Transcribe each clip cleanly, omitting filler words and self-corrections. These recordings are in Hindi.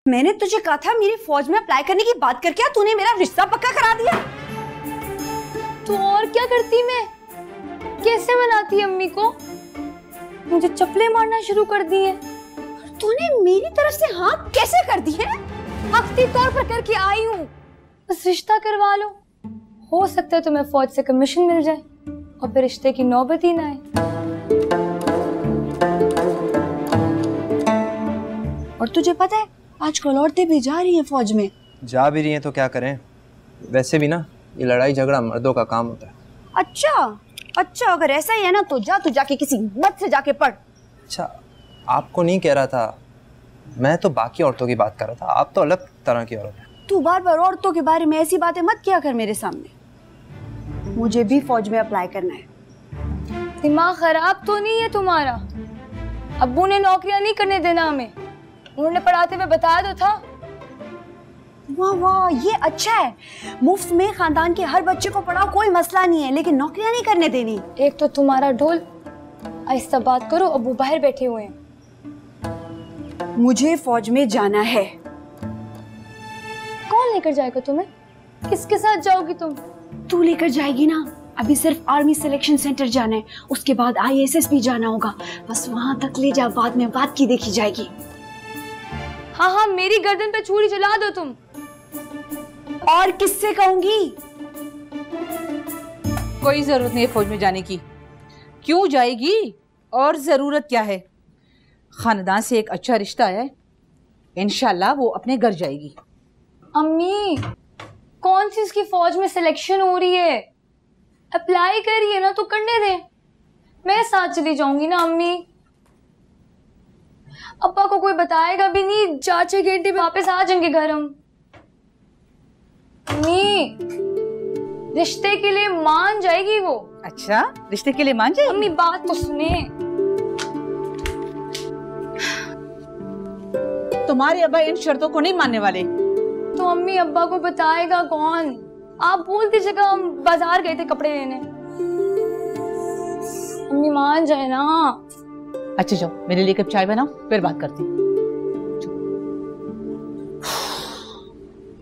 मैंने तुझे कहा था मेरी फौज में अप्लाई करने की बात करके तूने मेरा रिश्ता पक्का करा दिया। तो और क्या करती मैं? कैसे मनाती अम्मी को? मुझे चप्पलें मारना शुरू कर दी है। तूने मेरी तरफ से हाँ कैसे कर दी है? हफ्ती तौर पर करके आई हूँ, बस रिश्ता करवा लो। हो सकता है तुम्हें फौज से कमीशन मिल जाए और फिर रिश्ते की नौबत ही ना आए। और तुझे पता है आजकल औरतें भी जा रही हैं फौज में। जा भी रही हैं तो क्या करें, वैसे भी ना ये लड़ाई झगड़ा मर्दों का काम होता है। अच्छा अगर ऐसा ही है ना तो जाके किसी मर्द से जाके पढ़। अच्छा, आपको नहीं कह रहा था, मैं तो बाकी औरतों की बात कर रहा था। आप तो अलग तरह की औरत है। तू बार बार औरतों के बारे में ऐसी बातें मत किया कर मेरे सामने। मुझे भी फौज में अप्लाई करना है। दिमाग खराब तो नहीं है तुम्हारा? अब्बू ने नौकरियां नहीं करने देना हमें, उन्होंने पढ़ाते हुए बताया तो था। वाह ये अच्छा है, मुफ्त में खानदान के हर बच्चे को पढ़ाओ, कोई मसला नहीं है, लेकिन नौकरियां नहीं करने देनी। एक तो तुम्हारा ढोल, आहिस्ता बात करो, अब्बू बाहर बैठे हुए हैं। मुझे फौज में जाना है। कौन लेकर जाएगा तुम्हें? किसके साथ जाओगी तुम? तू लेकर जाएगी ना। अभी सिर्फ आर्मी सिलेक्शन सेंटर जाना है, उसके बाद ISS भी जाना होगा। बस वहां तक ले जा, बाद में बात की देखी जाएगी। हाँ मेरी गर्दन पे छुरी चला दो तुम। और किससे कहूंगी? कोई जरूरत नहीं है फौज में जाने की। क्यों जाएगी और जरूरत क्या है? खानदान से एक अच्छा रिश्ता है, इंशाल्लाह वो अपने घर जाएगी। अम्मी कौन सी इसकी फौज में सिलेक्शन हो रही है? अप्लाई करी है ना तो करने दे, मैं साथ चली जाऊंगी ना अम्मी। अब्बा को कोई बताएगा भी नहीं, 4-6 घंटे में वापस आ जाएंगे घर हम। अम्मी रिश्ते के लिए मान जाएगी वो। अच्छा, रिश्ते के लिए मान जाएगी? अम्मी बात तो सुने। तुम्हारे अब्बा इन शर्तों को नहीं मानने वाले। तो अम्मी अब्बा को बताएगा कौन? आप बोल दीजिएगा हम बाजार गए थे कपड़े लेने। अम्मी मान जाए ना। अच्छा जाओ, मेरे लिए कप चाय बनाओ, फिर बात करते हैं।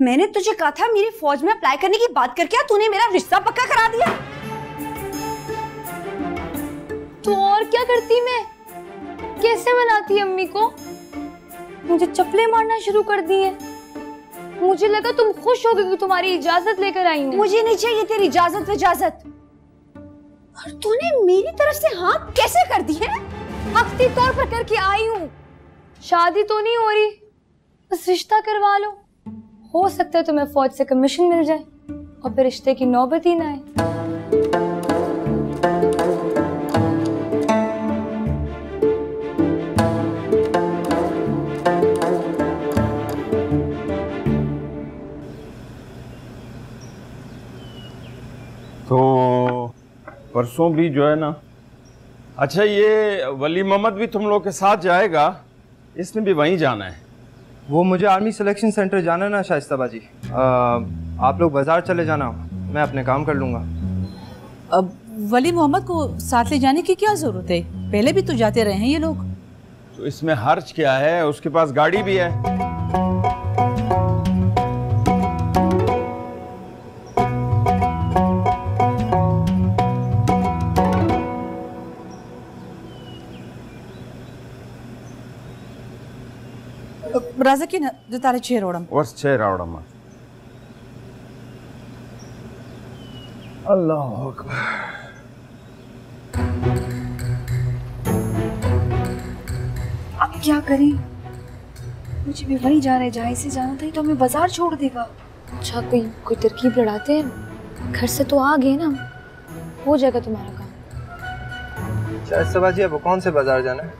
मैंने तुझे कहा था मेरी फौज में अप्लाई करने की बात करके तूने मेरा रिश्ता पक्का करा दिया। तो और क्या करती मैं? कैसे मनाती अम्मी को? मुझे चप्पलें मारना शुरू कर दी है। मुझे लगा तुम खुश हो गई कि तुम्हारी इजाजत लेकर आई हूँ। मुझे नहीं चाहिए तेरी इजाजत। और तूने मेरी तरफ से हाँ कैसे कर दी है? हफ्ती तौर पर करके आई हूँ। शादी तो नहीं हो रही, बस रिश्ता करवा लो। हो सकता है तुम्हें फौज से कमीशन मिल जाए और फिर रिश्ते की नौबत ही ना आए। तो परसों भी जो है ना। अच्छा, ये वली मोहम्मद भी तुम लोग के साथ जाएगा? इसने भी वहीं जाना है? वो मुझे आर्मी सिलेक्शन सेंटर जाना है ना शाइस्ता बाजी। आप लोग बाजार चले जाना, मैं अपने काम कर लूँगा। अब वली मोहम्मद को साथ ले जाने की क्या जरूरत है? पहले भी तो जाते रहे हैं ये लोग। तो इसमें हर्ज क्या है? उसके पास गाड़ी भी है। राज़की ना जो तारे चेहरोड़म वस चेहरोड़म। अल्लाह अकबर। अब क्या करें? मुझे भी वहीं जाना है जहाँ इसे जाना था, तो हमें बाजार छोड़ देगा। अच्छा कोई तरकीब लड़ाते हैं। घर से तो आ गए ना, हो जाएगा तुम्हारा काम। शाइस्ता बाजी, अब कौन से बाजार जाना है?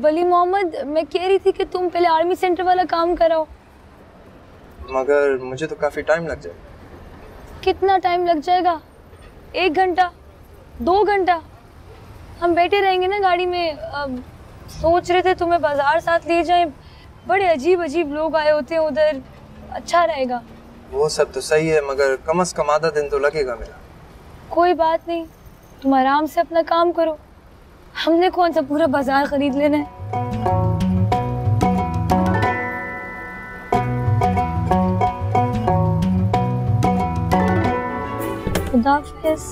वली मोहम्मद, मैं कह रही थी कि तुम पहले आर्मी सेंटर वाला काम कराओ। मगर मुझे तो काफी टाइम लग जाएगा। कितना टाइम लग जाएगा? 1 घंटा, 2 घंटा? हम बैठे रहेंगे ना गाड़ी में। सोच रहे थे तुम्हें बाजार साथ ले जाएं, बड़े अजीब अजीब लोग आए होते हैं उधर, अच्छा रहेगा। वो सब तो सही है, मगर कम से कम आधा दिन तो लगेगा मेरा। कोई बात नहीं, तुम आराम से अपना काम करो, हमने कौन सा पूरा बाजार खरीद लेना है। खुदाफिज।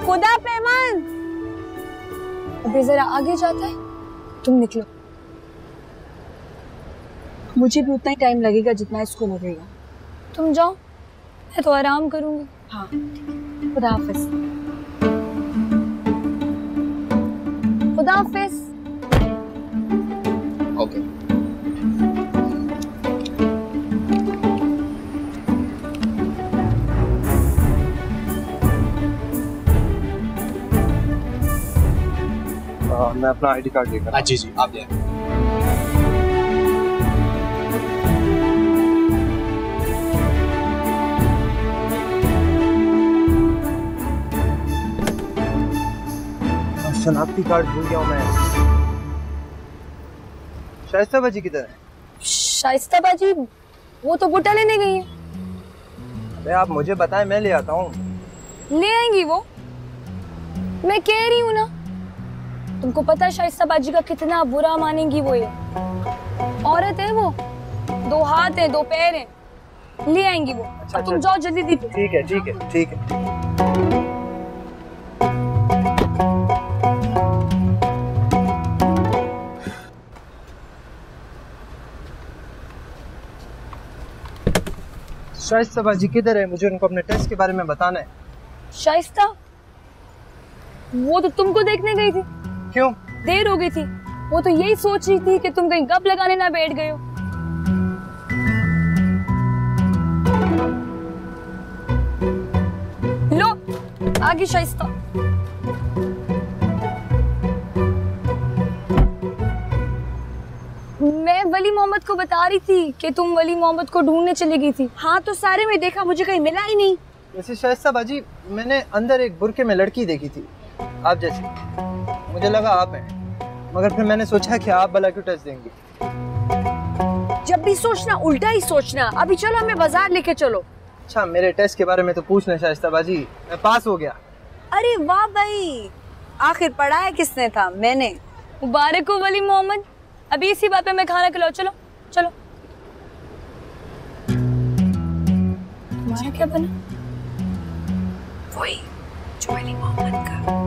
खुदा पेमान। अभी जरा आगे जाता है, तुम निकलो। मुझे भी उतना ही टाइम लगेगा जितना इसको लगेगा। तुम जाओ, मैं तो आराम करूंगी। हाँ, खुदा हाफिज। खुदा हाफिज। ओके। मैं अपना आईडी कार्ड लेकर। जी जी, आप जाए। शनाख्ती कार्ड भूल गया हूँ मैं। शाइस्ता बाजी किधर है? शाइस्ता बाजी वो तो बुट्टा लेने गई है। अरे आप मुझे बताएं, मैं ले आता हूँ। ले आएंगी वो, मैं कह रही हूँ ना। तुमको पता है शाइस्ता बाजी का कितना बुरा मानेंगी वो। ये औरत है वो, 2 हाथ है 2 पैर है। ले आएंगी वो। अच्छा, तुम जाओ जल्दी दीदी। ठीक है ठीक है ठीक है। शाइस्ता बाजी किधर है? मुझे उनको अपने टेस्ट के बारे में बताना है। शाइस्ता वो तो तुमको देखने गई थी। क्यों? देर हो गई थी। वो तो यही सोच रही थी कि तुम कहीं गप लगाने ना बैठ गए हो। लो आगे शाइस्ता। मैं वली मोहम्मद को बता रही थी कि तुम वली मोहम्मद को ढूंढने चली गई थी। हाँ, तो सारे में देखा, मुझे कहीं मिला ही नहीं। वैसे शाइस्ता बाजी, मैंने अंदर एक बुरके में लड़की देखी थी, आप जैसी। मुझे लगा आप हैं, मगर फिर मैंने सोचा कि आप भला क्यों टेस्ट देंगी। जब भी सोचना उल्टा ही सोचना। अभी चलो, हमें बाजार लेके चलो। अच्छा, मेरे टेस्ट के बारे में तो पूछना शाइस्ता बाजी, मैं पास हो गया। अरे वाह भाई, आखिर पढ़ाया किसने था? मैंने। मुबारक हो वली मोहम्मद। अभी इसी बात पे मैं खाना खिलाओ। चलो चलो। तुम्हारा क्या बना? वही जो वली मोहम्मद का।